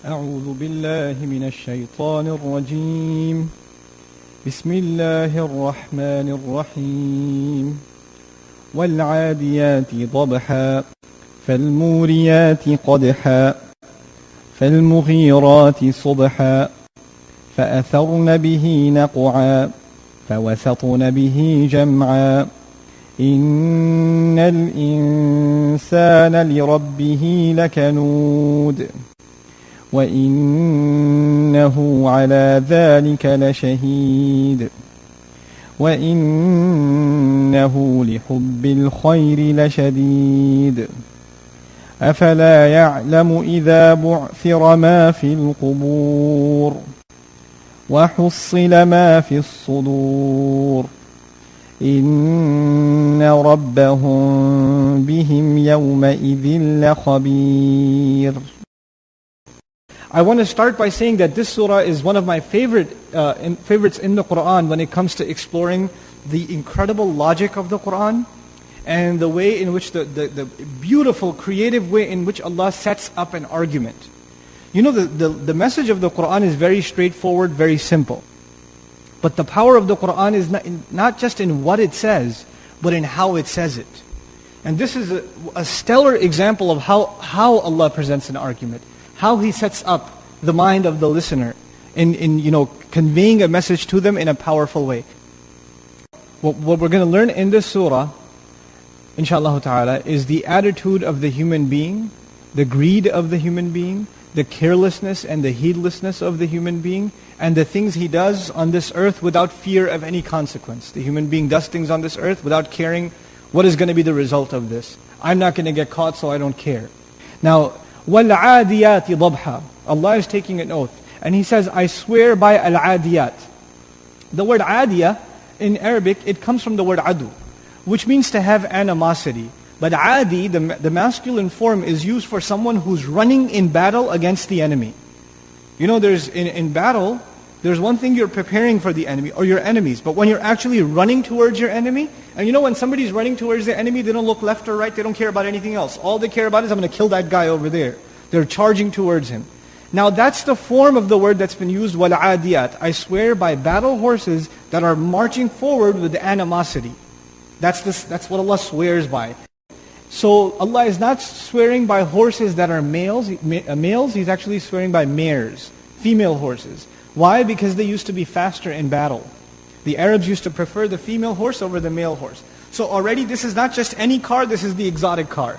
أعوذ بالله من الشيطان الرجيم بسم الله الرحمن الرحيم والعاديات ضبحا فالموريات قدحا فالمغيرات صبحا فأثرن به نقعا فوسطن به جمعا إن الإنسان لربه لكنود وإنه على ذلك لشهيد وإنه لحب الخير لشديد أفلا يعلم إذا بعثر ما في القبور وحصل ما في الصدور إن ربهم بهم يومئذ لخبير. I want to start by saying that this surah is one of my favorites in the Quran when it comes to exploring the incredible logic of the Quran and the way in which the beautiful, creative way in which Allah sets up an argument. You know, the message of the Quran is very straightforward, very simple. But the power of the Quran is not just in what it says, but in how it says it. And this is a stellar example of how Allah presents an argument. How He sets up the mind of the listener in conveying a message to them in a powerful way. What we're going to learn in this surah, inshallah ta'ala, is the attitude of the human being, the greed of the human being, the carelessness and the heedlessness of the human being, and the things he does on this earth without fear of any consequence. The human being does things on this earth without caring what is going to be the result of this. I'm not going to get caught, so I don't care. Now, وَالْعَادِيَاتِ ضَبْحًا. Allah is taking an oath. And He says, I swear by al-adiyat. The word adiyah, in Arabic, it comes from the word adu, which means to have animosity. But adi, the masculine form, is used for someone who's running in battle against the enemy. You know, in battle, there's one thing you're preparing for the enemy, or your enemies. But when you're actually running towards your enemy, and you know when somebody's running towards the enemy, they don't look left or right, they don't care about anything else. All they care about is, I'm going to kill that guy over there. They're charging towards him. Now that's the form of the word that's been used, وَالْعَادِيَاتِ. I swear by battle horses that are marching forward with animosity. That's what Allah swears by. So Allah is not swearing by horses that are males. He's actually swearing by mares, female horses. Why? Because they used to be faster in battle. The Arabs used to prefer the female horse over the male horse. So already this is not just any car, this is the exotic car.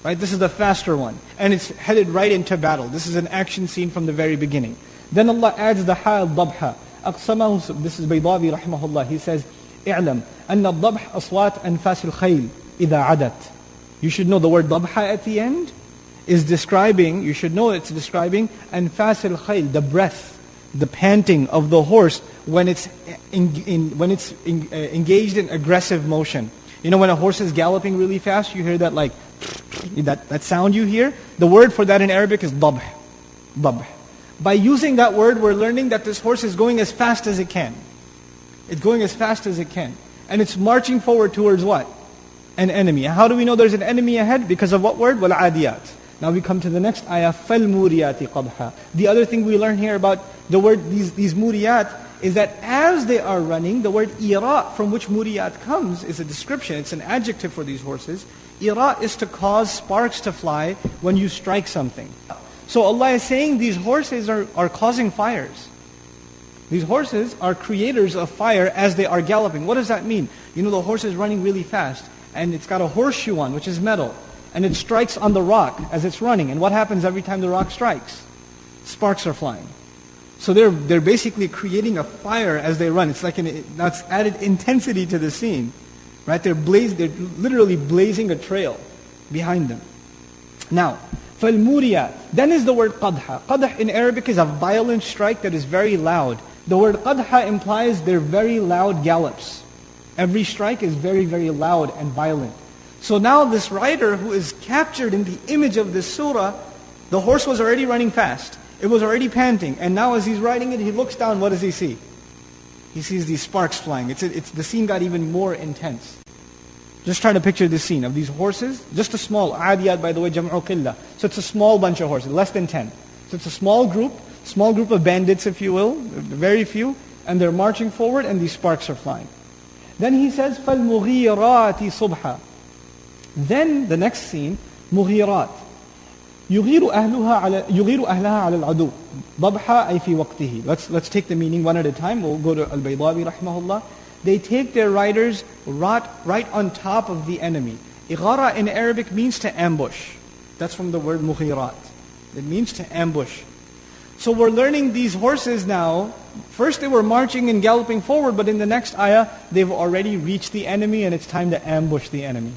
Right? This is the faster one. And it's headed right into battle. This is an action scene from the very beginning. Then Allah adds the hal dabha. أقسمه, this is Baydawi rahimahullah. He says, اعلم أن الضبح أصوات أنفاس الخيل إذا عدت. You should know the word dabha at the end is describing, you should know it's describing أنفاس الخيل, the breath, the panting of the horse when it's engaged in aggressive motion. You know when a horse is galloping really fast, you hear that like, that sound you hear? The word for that in Arabic is dabh. Dabh. By using that word, we're learning that this horse is going as fast as it can. It's going as fast as it can. And it's marching forward towards what? An enemy. How do we know there's an enemy ahead? Because of what word? وَالْعَادِيَاتِ. Now we come to the next ayah, فَالْمُورِيَاتِ قَدْحًا. The other thing we learn here about the word, these muriyat, is that as they are running, the word ira, from which muriyat comes, is a description, it's an adjective for these horses. Ira is to cause sparks to fly when you strike something. So Allah is saying these horses are causing fires. These horses are creators of fire as they are galloping. What does that mean? You know the horse is running really fast, and it's got a horseshoe on, which is metal, and it strikes on the rock as it's running. And what happens every time the rock strikes? Sparks are flying. So they're basically creating a fire as they run. It's like that's added intensity to the scene, right? They're literally blazing a trail behind them. Now, فَالْمُورِيَاتِ. Then is the word qadha. Qadh in Arabic is a violent strike that is very loud. The word qadha implies they're very loud gallops. Every strike is very, very loud and violent. So now this rider who is captured in the image of this surah, the horse was already running fast. It was already panting. And now as he's riding it, he looks down, what does he see? He sees these sparks flying. The scene got even more intense. Just try to picture this scene of these horses. Just a small, adiyat by the way, jam'u qillah. So it's a small bunch of horses, less than 10. So it's a small group of bandits, if you will, very few, and they're marching forward and these sparks are flying. Then he says, فَالْمُغِيرَاتِ صُبْحًا. Then the next scene, مُغِيرات. يغير أهلها على العدو ضبحا أي في وقته. Let's take the meaning one at a time. We'll go to Al-Baydawi rahimahullah. They take their riders right on top of the enemy. Ighara in Arabic means to ambush. That's from the word mughirat. It means to ambush. So we're learning these horses now. First they were marching and galloping forward, but in the next ayah, they've already reached the enemy and it's time to ambush the enemy.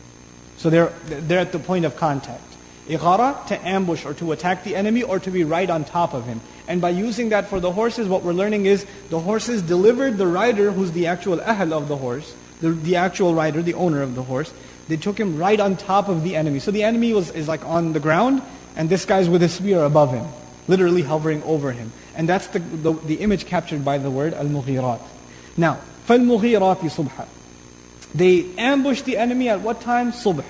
So they're at the point of contact. Ighara, to ambush or to attack the enemy or to be right on top of him. And by using that for the horses, what we're learning is the horses delivered the rider, who's the actual ahl of the horse, the actual rider, the owner of the horse. They took him right on top of the enemy. So the enemy is like on the ground, and this guy's with a spear above him, literally hovering over him. And that's the image captured by the word al-mughirat. Now, فَالْمُغِيرَاتِ صُبْحًا. They ambushed the enemy at what time? Subh.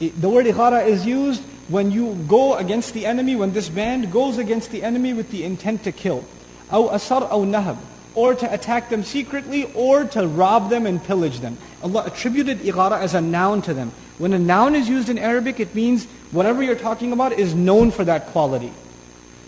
The word ighara is used when you go against the enemy, when this band goes against the enemy with the intent to kill. أو أسر أو نهب. Or to attack them secretly, or to rob them and pillage them. Allah attributed ighara as a noun to them. When a noun is used in Arabic, it means whatever you're talking about is known for that quality.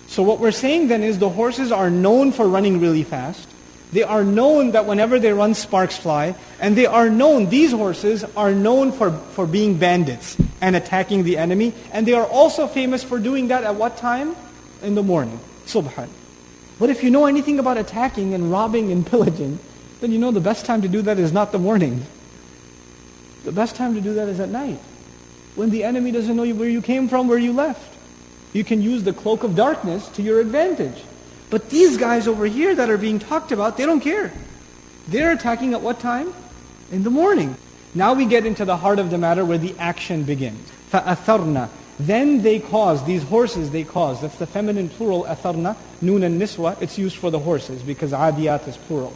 So what we're saying then is the horses are known for running really fast. They are known that whenever they run, sparks fly. And they are known, these horses are known for being bandits and attacking the enemy. And they are also famous for doing that at what time? In the morning. Subhan. But if you know anything about attacking and robbing and pillaging, then you know the best time to do that is not the morning. The best time to do that is at night. When the enemy doesn't know where you came from, where you left. You can use the cloak of darkness to your advantage. But these guys over here that are being talked about, they don't care. They're attacking at what time? In the morning. Now we get into the heart of the matter where the action begins. فَأَثَرْنَا. Then they cause, these horses they cause. That's the feminine plural, atharna, nun and niswa. It's used for the horses because adiyat is plural.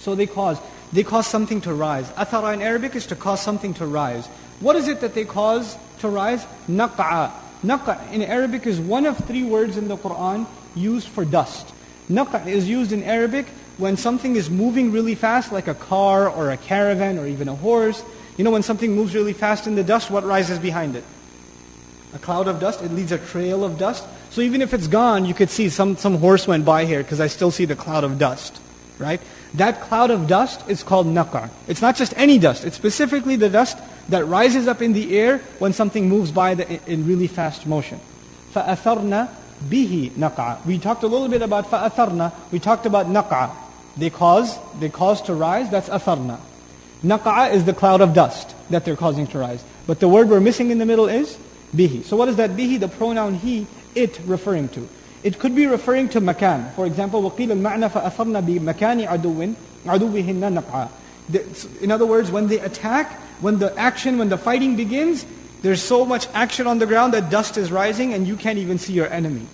So they cause something to rise. Athara in Arabic is to cause something to rise. What is it that they cause to rise? Naq'a. Naq'a in Arabic is one of three words in the Qur'an used for dust. Naq'a is used in Arabic when something is moving really fast, like a car or a caravan or even a horse. You know when something moves really fast in the dust, what rises behind it? A cloud of dust, it leaves a trail of dust. So even if it's gone, you could see some horse went by here because I still see the cloud of dust, right? That cloud of dust is called naqa. It's not just any dust, it's specifically the dust that rises up in the air when something moves by in really fast motion. فَأَثَرْنَا بِهِ نَقْعًا. We talked a little bit about فَأَثَرْنَا, we talked about naqa. They cause to rise, that's atharna. Naqa is the cloud of dust that they're causing to rise. But the word we're missing in the middle is bihi. So what is that bihi? The pronoun he, it referring to. It could be referring to makan. For example, وَقِيلَ الْمَعْنَى فَأَثَرْنَا بِمَكَانِ عَدُوِّهِنَّ نَقْعًا. In other words, when they attack, when the fighting begins, there's so much action on the ground that dust is rising and you can't even see your enemy.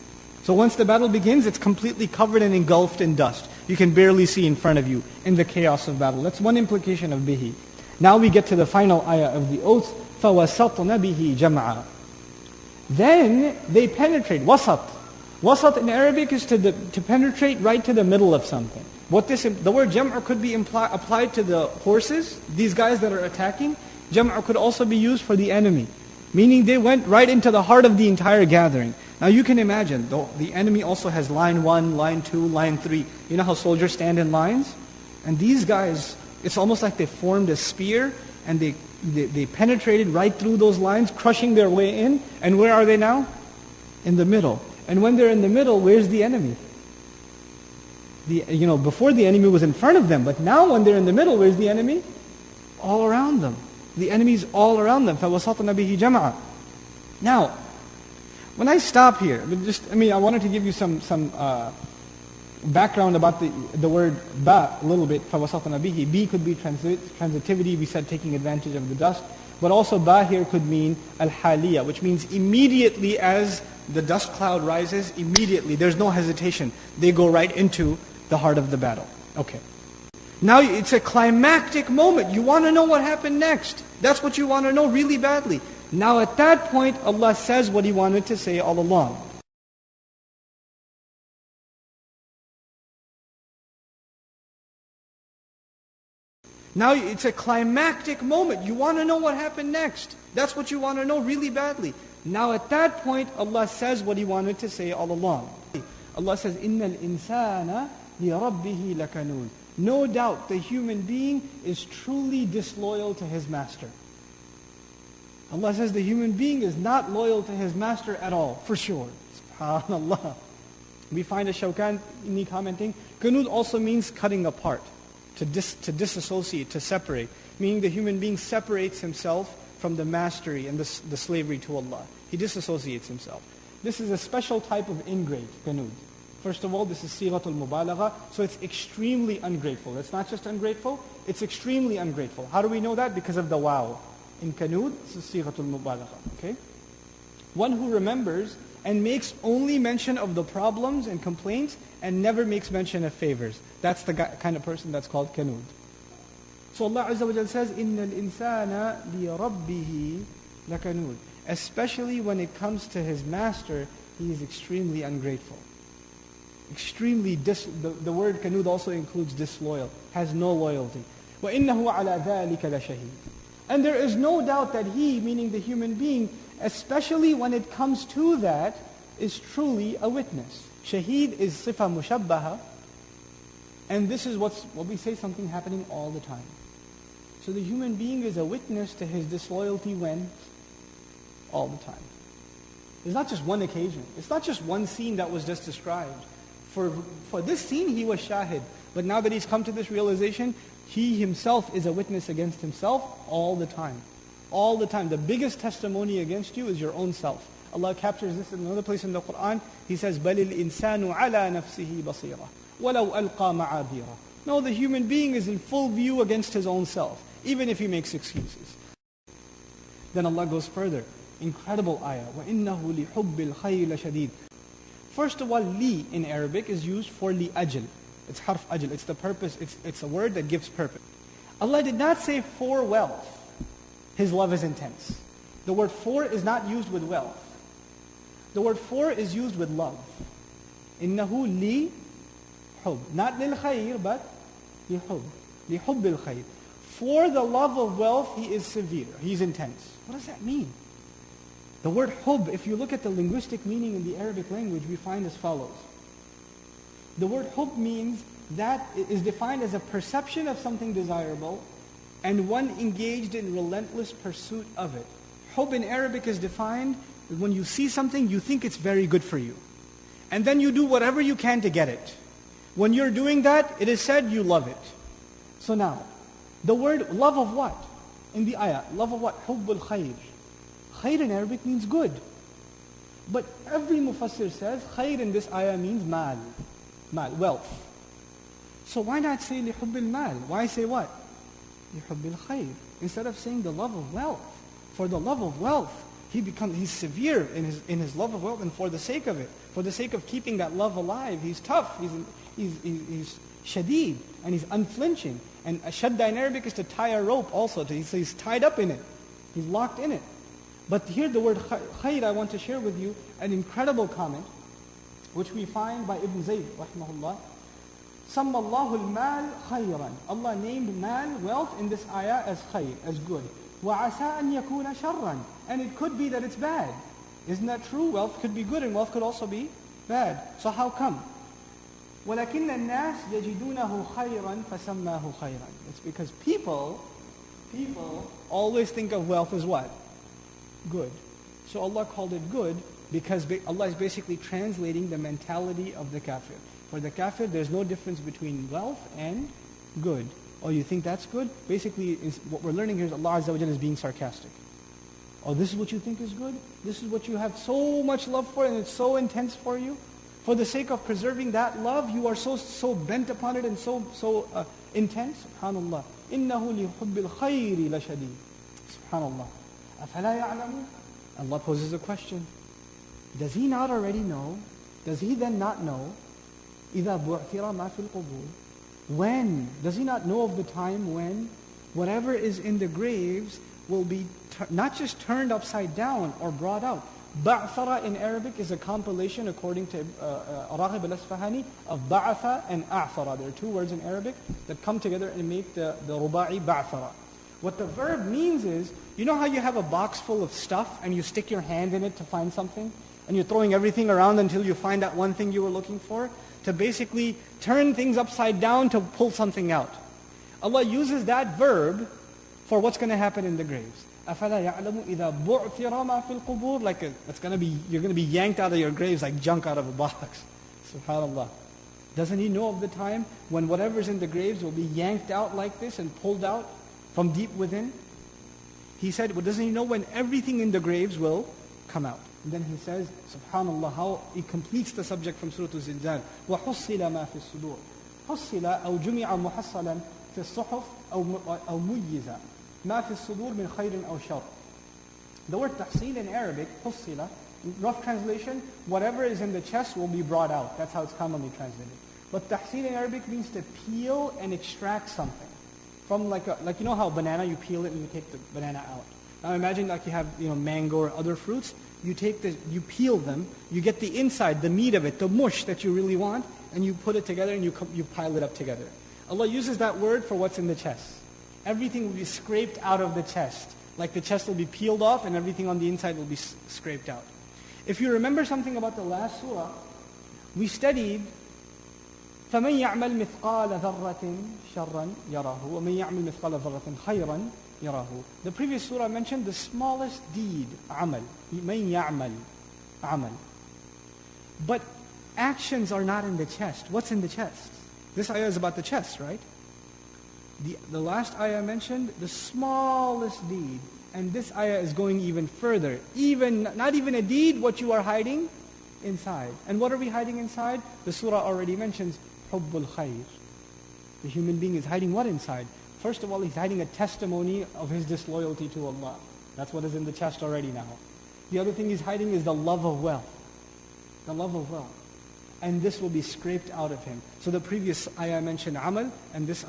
So once the battle begins, it's completely covered and engulfed in dust. You can barely see in front of you in the chaos of battle. That's one implication of bihi. Now we get to the final ayah of the oath. فَوَسَطْنَ بِهِ جَمْعًا. Then they penetrate. Wasat. Wasat in Arabic is to penetrate right to the middle of something. The word jam'a could be applied to the horses, these guys that are attacking. Jam'a could also be used for the enemy. Meaning they went right into the heart of the entire gathering. Now you can imagine, the enemy also has line 1, line 2, line 3. You know how soldiers stand in lines? And these guys, it's almost like they formed a spear and they penetrated right through those lines, crushing their way in. And where are they now? In the middle. And when they're in the middle, where's the enemy? Before the enemy was in front of them, but now when they're in the middle, where's the enemy? All around them. The enemy's all around them. فَوَسَطْنَ بِهِ جَمْعًا. Now, when I stop here, I wanted to give you some background about the word ba a little bit. فَوَسَطْنَ بِهِ. B could be transitivity, we said taking advantage of the dust. But also ba here could mean al-haliya, which means immediately as the dust cloud rises, immediately, there's no hesitation. They go right into the heart of the battle. Okay. Now it's a climactic moment. You want to know what happened next. That's what you want to know really badly. Now at that point, Allah says what He wanted to say all along. Now it's a climactic moment. You want to know what happened next. That's what you want to know really badly. Now at that point, Allah says what He wanted to say all along. Allah says, إِنَّ الْإِنسَانَ لِرَبِّهِ لَكَنُودٌ. No doubt the human being is truly disloyal to his master. Allah says the human being is not loyal to his master at all, for sure. SubhanAllah. We find a Shawkani commenting, Qanud also means cutting apart, to disassociate, to separate. Meaning the human being separates himself from the mastery and the slavery to Allah. He disassociates himself. This is a special type of ingrate, Qanud. First of all, this is sighatul mubalagha, so it's extremely ungrateful. It's not just ungrateful, it's extremely ungrateful. How do we know that? Because of the wow. In Qanud, this is sighatul mubalagha. Okay? One who remembers and makes only mention of the problems and complaints and never makes mention of favors. That's the kind of person that's called Qanud. So Allah Azza wa Jalla says, إِنَّ الْإِنسَانَ لِرَبِّهِ لَكَنُودٌ. Especially when it comes to his master, he is extremely ungrateful. Extremely, the word Qanud also includes disloyal, has no loyalty. وَإِنَّهُ عَلَى ذَلِكَ لَشَهِيدٌ. And there is no doubt that he, meaning the human being, especially when it comes to that, is truly a witness. Shaheed is sifa mushabbaha, and this is what we say, something happening all the time. So the human being is a witness to his disloyalty when? All the time. It's not just one occasion. It's not just one scene that was just described. For this scene, he was shahid. But now that he's come to this realization, he himself is a witness against himself all the time. All the time. The biggest testimony against you is your own self. Allah captures this in another place in the Qur'an. He says, بَلِ الْإِنسَانُ عَلَى نَفْسِهِ بَصِيرًا وَلَوْ أَلْقَى مَعَاذِيرًا. No, the human being is in full view against his own self, even if he makes excuses. Then Allah goes further. Incredible ayah. وَإِنَّهُ لِحُبِّ الْخَيْرِ لَشَدِيدٌ. First of all, li in Arabic is used for li ajl. It's harf ajl. It's the purpose. It's a word that gives purpose. Allah did not say for wealth. His love is intense. The word for is not used with wealth. The word for is used with love. إِنَّهُ li hub. Not lil khayr, but li hub. Li hubbil khayr. For the love of wealth, he is severe. He's intense. What does that mean? The word hub, if you look at the linguistic meaning in the Arabic language, we find as follows. The word hub means that it is defined as a perception of something desirable and one engaged in relentless pursuit of it. Hub in Arabic is defined when you see something, you think it's very good for you. And then you do whatever you can to get it. When you're doing that, it is said you love it. So now, the word love of what? In the ayah, love of what? Hubbul khayr. Khayr in Arabic means good. But every mufassir says khayr in this ayah means mal, wealth. So why not say lihubbil mal? Why say what? Lihubbil khayr. Instead of saying the love of wealth. For the love of wealth, he's severe in his love of wealth, and for the sake of it, for the sake of keeping that love alive, he's tough, he's shadeed, and he's unflinching. And shadda in Arabic is to tie a rope also. So he's tied up in it. He's locked in it. But here the word khayr, I want to share with you an incredible comment, which we find by Ibn Zayd, rahimahullah. سَمَّ اللَّهُ الْمَالِ خَيْرًا. Allah named mal, wealth, in this ayah as khayr, as good. وَعَسَىٰ أَن يَكُونَ شَرًّا. And it could be that it's bad. Isn't that true? Wealth could be good and wealth could also be bad. So how come? وَلَكِنَّ النَّاسِ يَجِدُونَهُ خَيْرًا فَسَمَّاهُ خَيْرًا. It's because people always think of wealth as what? Good. So Allah called it good because Allah is basically translating the mentality of the kafir. For the kafir, there's no difference between wealth and good. Oh, you think that's good? Basically, what we're learning here is Allah Azza wa Jalla is being sarcastic. Oh, this is what you think is good? This is what you have so much love for and it's so intense for you? For the sake of preserving that love, you are so bent upon it and so intense? SubhanAllah. إِنَّهُ لِحُبِّ الْخَيْرِ لَشَدِيدٌ. SubhanAllah. أَفَلَا يَعْلَمُ? Allah poses a question. Does he not already know? Does he then not know? إِذَا بُعْثِرَ مَا فِي الْقُبُورِ. When? Does he not know of the time when whatever is in the graves will be not just turned upside down or brought out, Ba'thara in Arabic is a compilation, according to Raghib al-Asfahani, of ba'atha and a'thara. There are two words in Arabic that come together and make the ruba'i ba'thara. What the verb means is, you know how you have a box full of stuff and you stick your hand in it to find something? And you're throwing everything around until you find that one thing you were looking for? To basically turn things upside down to pull something out. Allah uses that verb for what's going to happen in the graves. أَفَلَا يَعْلَمُ إِذَا بُعْثِرَ مَا فِي الْقُبُورِ Like you're going to be yanked out of your graves like junk out of a box. SubhanAllah. Doesn't he know of the time when whatever's in the graves will be yanked out like this and pulled out from deep within? He said, well, doesn't he know when everything in the graves will come out? And then he says, SubhanAllah, how he completes the subject from Surah Al-Zilzal. وَحُصِّلَ مَا فِي الصُّدُورِ حُصِّلَ أو جُمِعَ مُحَصَّلًا في الصحف أو مُيِّزَ ما في الصدور من خير أو شر. The word tahsil in Arabic, حُصِّلَ, rough translation, whatever is in the chest will be brought out. That's how it's commonly translated. But tahsil in Arabic means to peel and extract something. From like you know how banana, you peel it and you take the banana out. Now imagine like you have mango or other fruits. You peel them, you get the inside, the meat of it, the mush that you really want, and you put it together and you pile it up together. Allah uses that word for what's in the chest. Everything will be scraped out of the chest. Like the chest will be peeled off and everything on the inside will be scraped out. If you remember something about the last surah, we studied فَمَنْ يَعْمَلْ مِثْقَالَ ذَرَّةٍ شَرًّا يَرَهُ وَمَنْ يَعْمَلْ مِثْقَالَ ذَرَّةٍ خَيْرًا يَرَهُ. The previous surah mentioned the smallest deed, amal. مَنْ يَعْمَلْ amal. But actions are not in the chest. What's in the chest? This ayah is about the chest, right? The last ayah mentioned the smallest deed. And this ayah is going even further. Not even a deed, what you are hiding inside. And what are we hiding inside? The surah already mentions hubbul khair. The human being is hiding what inside? First of all, he's hiding a testimony of his disloyalty to Allah. That's what is in the chest already now. The other thing he's hiding is the love of wealth. The love of wealth. And this will be scraped out of him. So the previous ayah mentioned amal, and this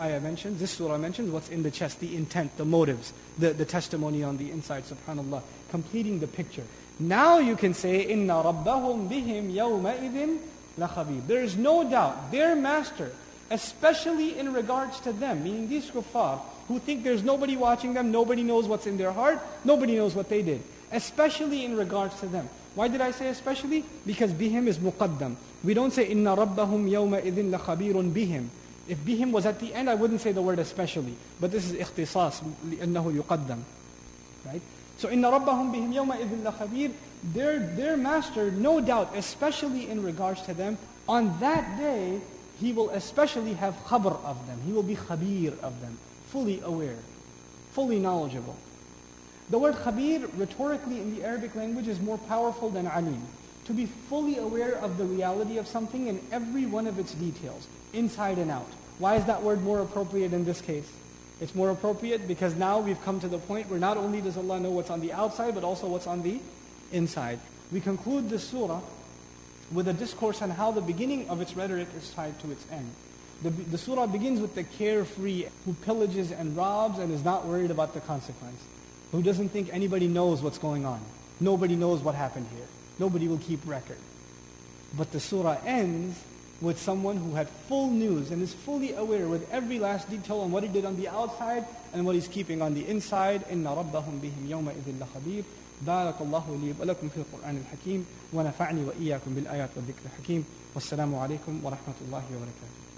surah mentions what's in the chest, the intent, the motives, the testimony on the inside, subhanAllah, completing the picture. Now you can say, إِنَّ رَبَّهُمْ بِهِمْ يَوْمَئِذٍ لَخَبِيرٌ. There is no doubt, their master, especially in regards to them, meaning these kuffar, who think there's nobody watching them, nobody knows what's in their heart, nobody knows what they did. Especially in regards to them. Why did I say especially? Because bihim is muqaddam. We don't say inna rabbahum yawma idhin la khabirun bihim. If bihim was at the end, I wouldn't say the word especially. But this is ikhtisas, لأنه يقدم. Right? So inna rabbahum bihim yawma idhin la khabir. Their master, no doubt, especially in regards to them, on that day, he will especially have khabar of them. He will be khabir of them. Fully aware. Fully knowledgeable. The word khabir, rhetorically in the Arabic language, is more powerful than alim. To be fully aware of the reality of something in every one of its details, inside and out. Why is that word more appropriate in this case? It's more appropriate because now we've come to the point where not only does Allah know what's on the outside, but also what's on the inside. We conclude this surah with a discourse on how the beginning of its rhetoric is tied to its end. The surah begins with the carefree who pillages and robs and is not worried about the consequence. Who doesn't think anybody knows what's going on. Nobody knows what happened here. Nobody will keep record. But the surah ends with someone who had full news and is fully aware with every last detail on what he did on the outside and what he's keeping on the inside. إِنَّ رَبَّهُمْ بِهِمْ يَوْمَئِذٍ لَخَبِيرٌ بارك الله لي ولكم في القرآن الحكيم ونفعني وإياكم بالآيات والذكر الحكيم والسلام عليكم ورحمة الله وبركاته.